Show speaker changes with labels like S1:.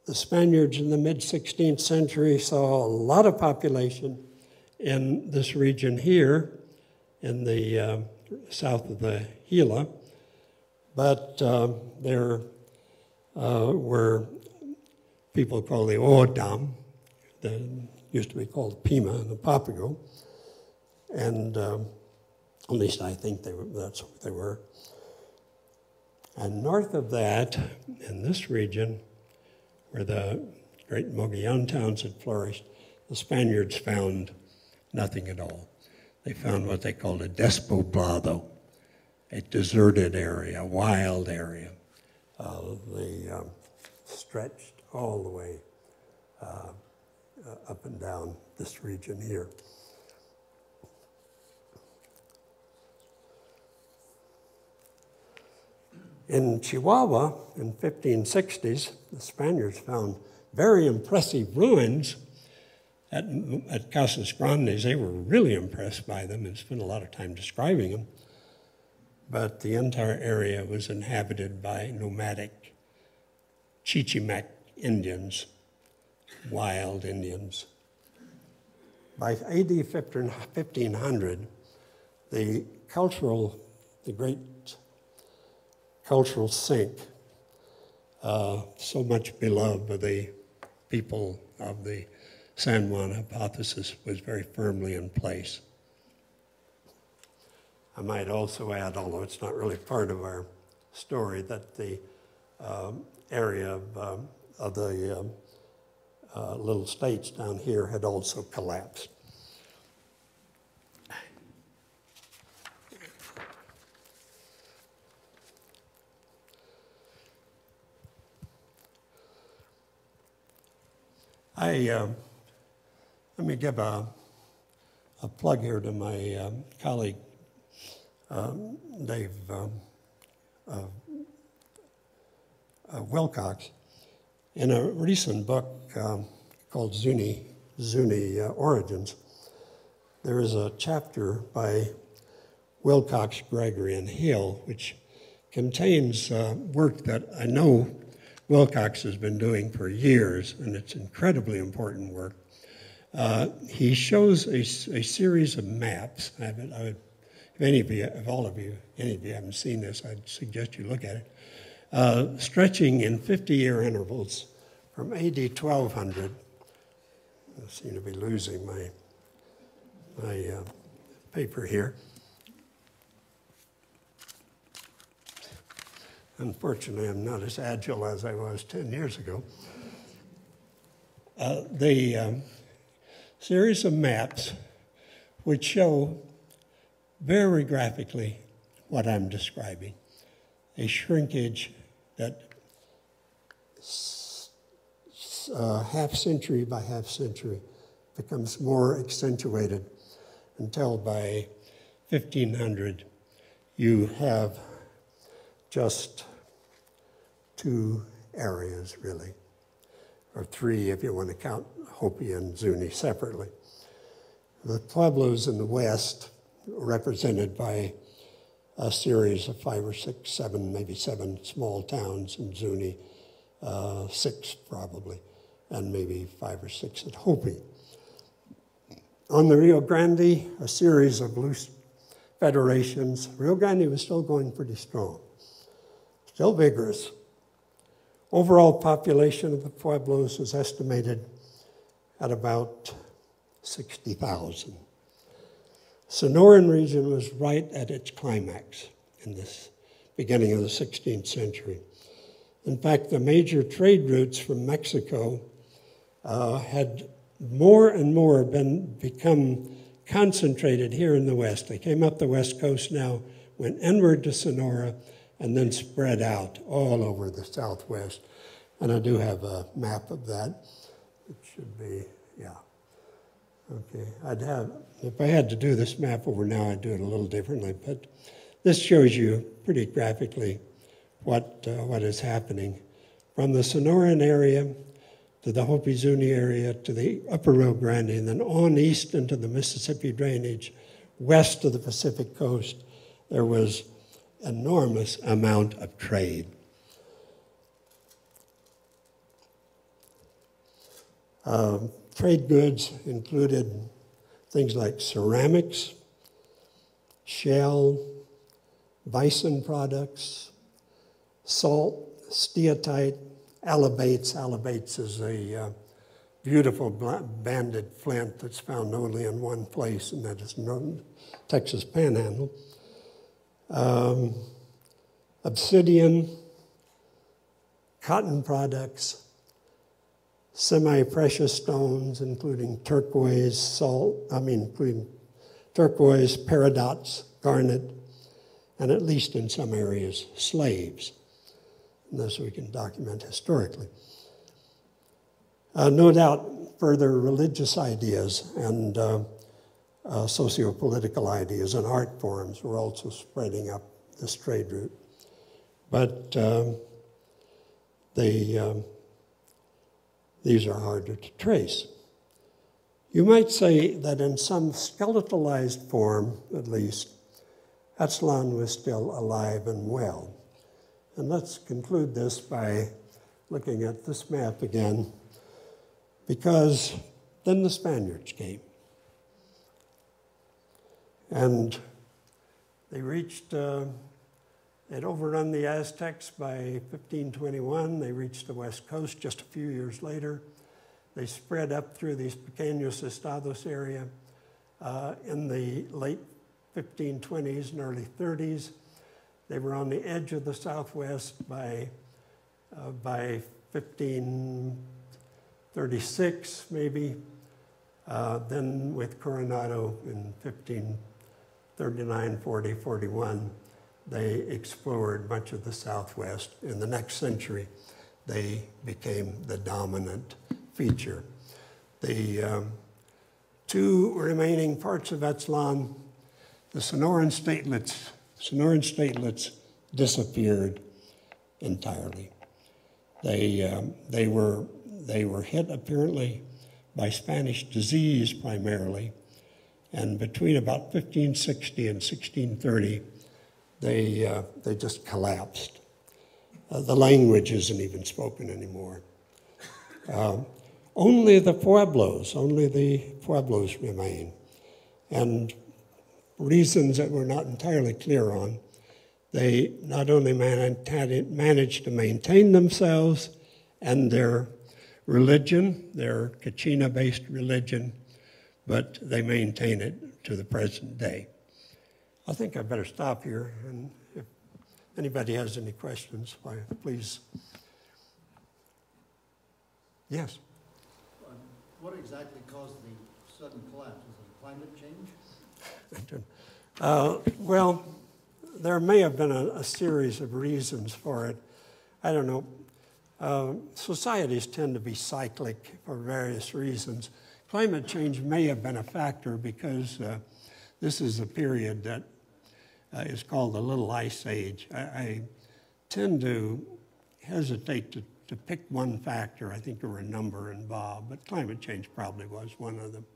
S1: the Spaniards in the mid-16th century saw a lot of population in this region here in the south of the Gila, but there were people called the O'odham, that used to be called Pima and the Papago, and at least I think that's what they were. And north of that, in this region, where the great Mogollon towns had flourished, the Spaniards found nothing at all. They found what they called a despoblado, a deserted area, a wild area. They stretched all the way up and down this region here. In Chihuahua, in 1560s, the Spaniards found very impressive ruins at Casas Grandes. They were really impressed by them and spent a lot of time describing them. But the entire area was inhabited by nomadic Chichimac Indians, wild Indians. By AD 1500, the great cultural sink, so much beloved by the people of the San Juan hypothesis, was very firmly in place. I might also add, although it's not really part of our story, that the area of the little states down here had also collapsed. Let me give a plug here to my colleague, Dave Wilcox. In a recent book called Zuni Origins, there is a chapter by Wilcox, Gregory, and Hill, which contains work that I know Wilcox has been doing for years, and it's incredibly important work. He shows a series of maps. If any of you haven't seen this, I'd suggest you look at it. Stretching in 50-year intervals from AD 1200. I seem to be losing my paper here. Unfortunately, I'm not as agile as I was 10 years ago. The series of maps which show very graphically what I'm describing, a shrinkage that half century by half century becomes more accentuated until by 1500 you have just two areas, really, or three if you want to count Hopi and Zuni separately. The Pueblos in the west, represented by a series of 5 or 6, 7, maybe 7 small towns in Zuni, 6 probably, and maybe 5 or 6 at Hopi. On the Rio Grande, a series of loose federations. Rio Grande was still going pretty strong, still vigorous. Overall population of the Pueblos was estimated at about 60,000. Sonoran region was right at its climax in this beginning of the 16th century. In fact, the major trade routes from Mexico had more and more become concentrated here in the west. They came up the west coast now, went inward to Sonora, and then spread out all over the southwest. And I do have a map of that. It should be, yeah. Okay, if I had to do this map over now, I'd do it a little differently, but this shows you pretty graphically what is happening. From the Sonoran area to the Hopi-Zuni area to the upper Rio Grande, and then on east into the Mississippi drainage, west of the Pacific coast, there was enormous amount of trade. Trade goods included things like ceramics, shell, bison products, salt, steatite, alabates. Alabates is a beautiful banded flint that's found only in one place, and that is known Texas Panhandle. Obsidian, cotton products, semi-precious stones, including turquoise, including turquoise, peridots, garnet, and at least in some areas, slaves. And this we can document historically. No doubt, further religious ideas and socio-political ideas and art forms were also spreading up this trade route. But these are harder to trace. You might say that in some skeletalized form, at least, Aztlan was still alive and well. And let's conclude this by looking at this map again, because then the Spaniards came. And they reached, they'd overrun the Aztecs by 1521. They reached the west coast just a few years later. They spread up through these Pequeños Estados area in the late 1520s and early 30s. They were on the edge of the Southwest by 1536, maybe. Then with Coronado in 1539, 40, 41, they explored much of the Southwest. In the next century, they became the dominant feature. The two remaining parts of Aztlan, the Sonoran statelets disappeared entirely. They were hit apparently by Spanish disease primarily, and between about 1560 and 1630, they just collapsed. The language isn't even spoken anymore. Only the Pueblos remain, and reasons that we're not entirely clear on. They not only managed to maintain themselves and their religion, their Kachina-based religion, but they maintain it to the present day. I think I better stop here, and if anybody has any questions, please. Yes?
S2: What exactly caused the sudden collapse? Was it climate change?
S1: Well, there may have been a series of reasons for it. I don't know. Societies tend to be cyclic for various reasons. Climate change may have been a factor because this is a period that is called the Little Ice Age. I tend to hesitate to pick one factor. I think there were a number involved, but climate change probably was one of them.